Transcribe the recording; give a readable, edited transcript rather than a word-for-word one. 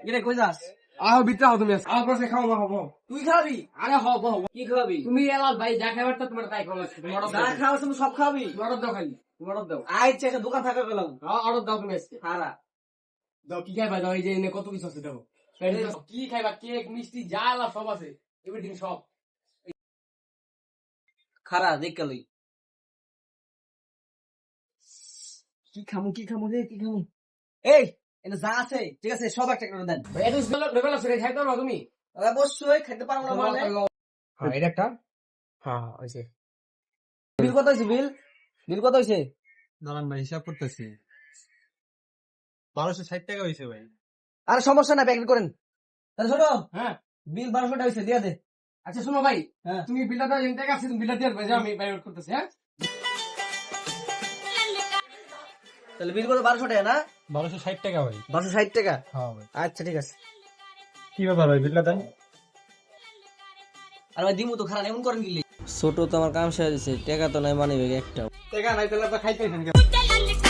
কিরে কই যাস? আহ বিটা হও তুমি আহ বসে খাও মা হবো তুই খাবি? আরে হব কি খাবি? তুমি এলাল ভাই যা খাবার তো তোমার তাই করো যা খাওয়ার তুমি সব খাবি? অর্ডার দাও খালি অর্ডার দাও আইছে একটা দোকান থাকা গেলাম। অর্ডার দাও তুমি আজকে হারা দাও কি খাইবা দাও এই যে এনে কত কিছু আছে দাও কি খাইবা কেক মিষ্টি যা আলা সব আছে এভরিথিং সব খারা দেখ লই। কি খামু রে কি খামু? এই এটা যা আছে ঠিক আছে সব একটা করে দেন। ভাই এত লেভেল আছে রে খাইতে পারো তুমি অবশ্যই খেতে পারবো না বলে। হ্যাঁ এটা একটা হ্যাঁ হইছে বিল কত হইছে বিল? বিল কত হইছে? দাঁড়ান ভাই হিসাব করতেছি 1260 টাকা হয়েছে ভাই। আরে সমস্যা না প্যাকেট করেন। তাহলে ছোট হ্যাঁ বিল 1200 টাকা হইছে দিয়া দে। আচ্ছা শোনো ভাই হ্যাঁ তুমি বিলটা দাও এমনি টাকা আছে তুমি বিলটা দিয়ে ভাই আমি বাইরে করতেছি হ্যাঁ তাহলে বিল কত 1200 টাকা না? 1260 টাকা ভাই। 1260 টাকা। হ্যাঁ ভাই আচ্ছা ঠিক আছে। কি ব্যাপার ভাই বিলটা দেন। আর ভাই দিমু তো খারাপ এমন করেন কি? ছোট তো আমার কাম শেষ হয়েছে টাকা তো নাই মানে একটা টাকা নাই তাহলে খাইতেছেন